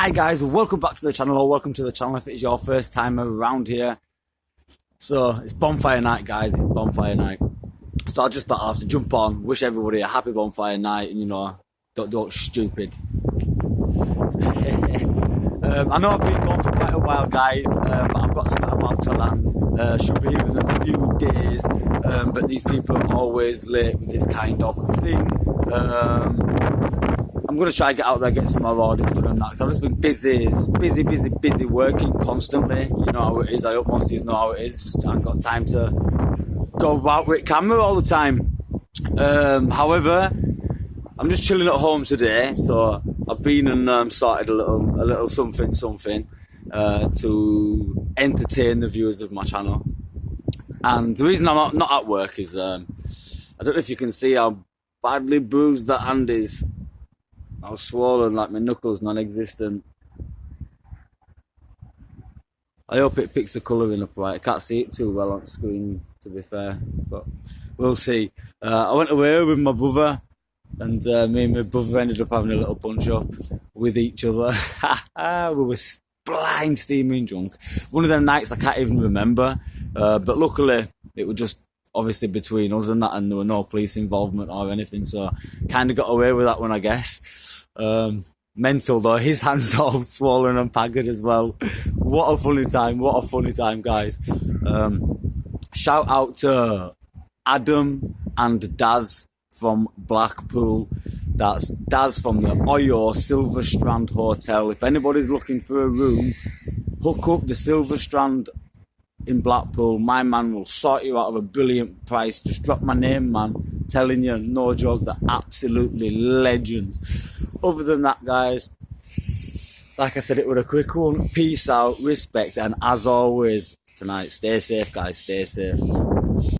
Hi guys, welcome back to the channel, or welcome to the channel if it's your first time around here. So it's bonfire night, guys. It's bonfire night. So I just thought I have to jump on, wish everybody a happy bonfire night, and don't look stupid. I know I've been gone for quite a while, guys, but I've got some about to land. Should be here in a few days, but these people are always late with this kind of thing. I'm going to try and get out there, get some more audits done and that, because I've just been busy working constantly. You know how it is. I hope most of you know how it is. Just haven't got time to go about with camera all the time. However, I'm just chilling at home today, so I've been and started a little something to entertain the viewers of my channel. And the reason I'm not at work is I don't know if you can see how badly bruised that hand is. I was swollen, like my knuckles non-existent. I hope it picks the colouring up right. I can't see it too well on screen, to be fair, but we'll see. I went away with my brother, and me and my brother ended up having a little punch-up with each other. We were blind steaming drunk. One of them nights I can't even remember, but luckily it was just obviously between us and that, and there were no police involvement or anything, so kind of got away with that one, I guess. Mental though, his hands all swollen and haggard as well. What a funny time, guys. Shout out to Adam and Daz from Blackpool. That's Daz from the Oyo Silver Strand Hotel. If anybody's looking for a room, hook up the Silver Strand in Blackpool. My man will sort you out of a brilliant price. Just drop my name, man. Telling you, no joke, they're absolutely legends. Other than that, guys, like I said, it was a quick one. Peace out, respect, and as always, tonight, stay safe, guys, stay safe.